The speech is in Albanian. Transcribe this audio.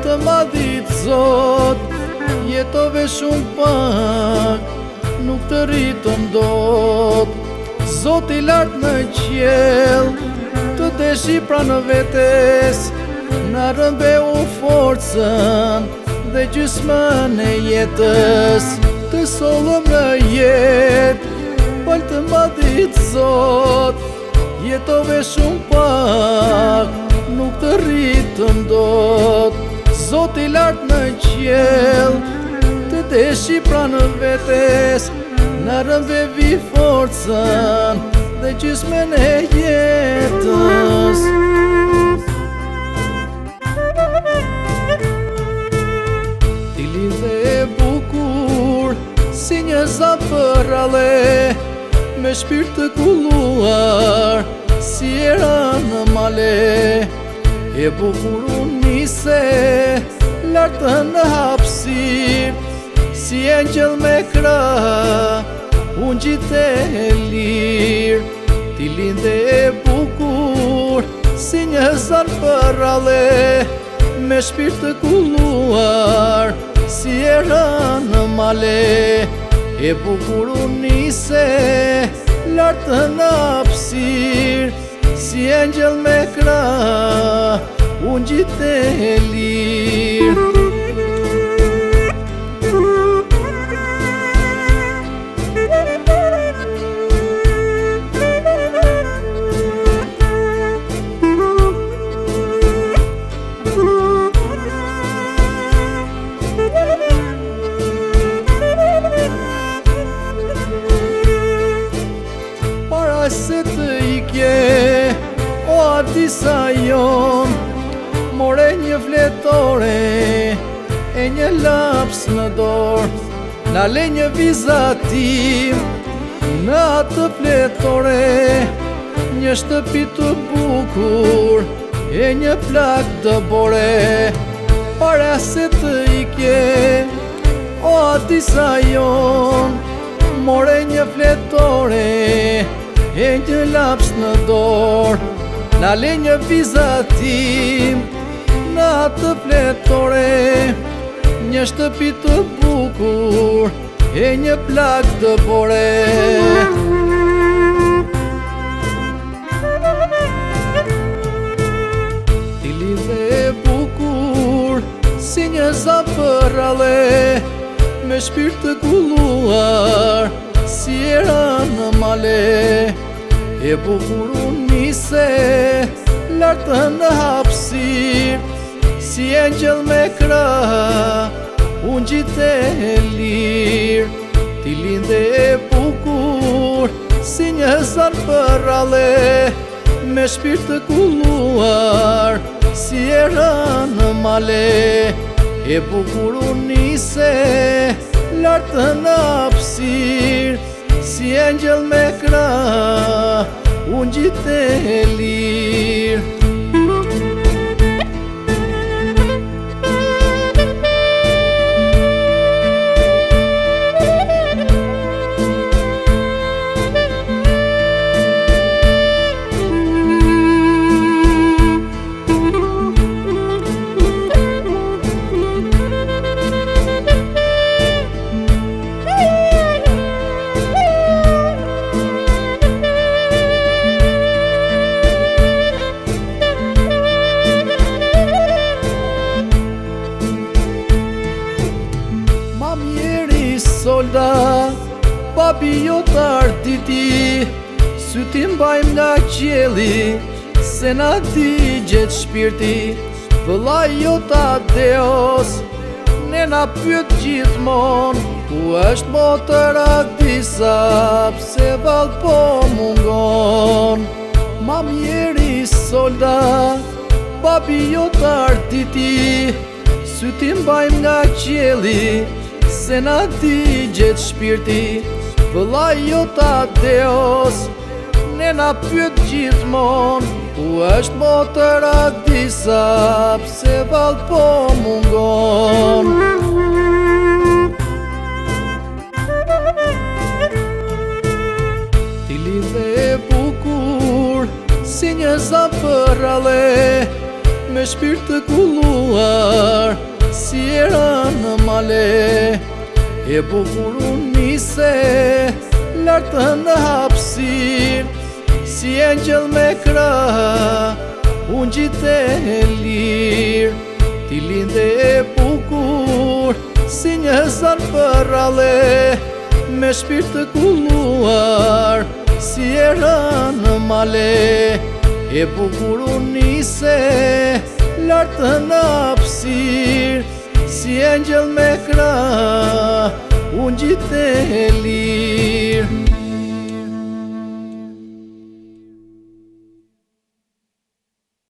të madhit Zot, jetove shumë pak, nuk të rritëm dot. Zot i lartë në qiell, të deshi pranë vetes, na rëmbeu forcën dhe gjysmën e jetës. Të sollëm në jetë, fal të madhit Zot, jetove shumë pak, nuk të rritëm dot. Zot i lartë në qiell, të deshi pranë vetes, na rëmbevi forcën dhe gjysmën e jetës. Ti lindhe e bukur, si një zapërale, me shpirt të kulluar, si era në male. E bukur unë nise, lartë në hapësir, si engjëll me krah, unë gjite e lirë. Ti lindhe e bukur, si një zapërale, me shpirt të kulluar, si era në male. E bukur unë nise, lartë në hapësir, si engjëll me krah, unë gjite e lirë. Se të ike, o Adisa jon, more një fletore e një laps në dorë. Na le një vizatim në atë fletore, një shtëpi të bukur e një plak dëbore. Para se të ike, o Adisa jon, more një fletore e një laps në dorë. Na le një vizatim në atë fletore, një shtëpi të bukur e një plak dëbore. Ti lindhe e bukur, si një zapërale, me shpirt të kulluar, si era në male. E bukur unë nise, lartë në hapësir, si engjëll me krah, unë gjite e lirë. Ti lindhe e bukur, si një zapërale, me shpirt të kulluar, si era në male. E bukur unë nise, lartë në hapësir, si engjëll me krah, unë gjite e lirë. Solda, babi jo t'arditi, syti mbajmë nga qielli, se na di gjetë shpirti. Vëlla jo t'adeos, ne na pyet gjithmon, ku është motër Adisa, pse vall po mungon. Ma mjeri solda, babi jo t'arditi, syti mbajmë nga qielli, se na di gjetë shpirti. Vëlla jo t'adeos, ne na pyet gjithmon, ku është motër Adisa, pse vall po mungon. Ti lindhe e bukur, si një zapërale, me shpirt të kulluar, si era në male. E bukur unë nise, lartë në hapësir, si engjëll me krah, unë gjite e lirë. Ti linde e bukur, si një zan për ale, me shpirt të kulluar, si era në male. E bukur unë nise, lartë në hapësir, si engjëll me krah, unë gjite e lirë.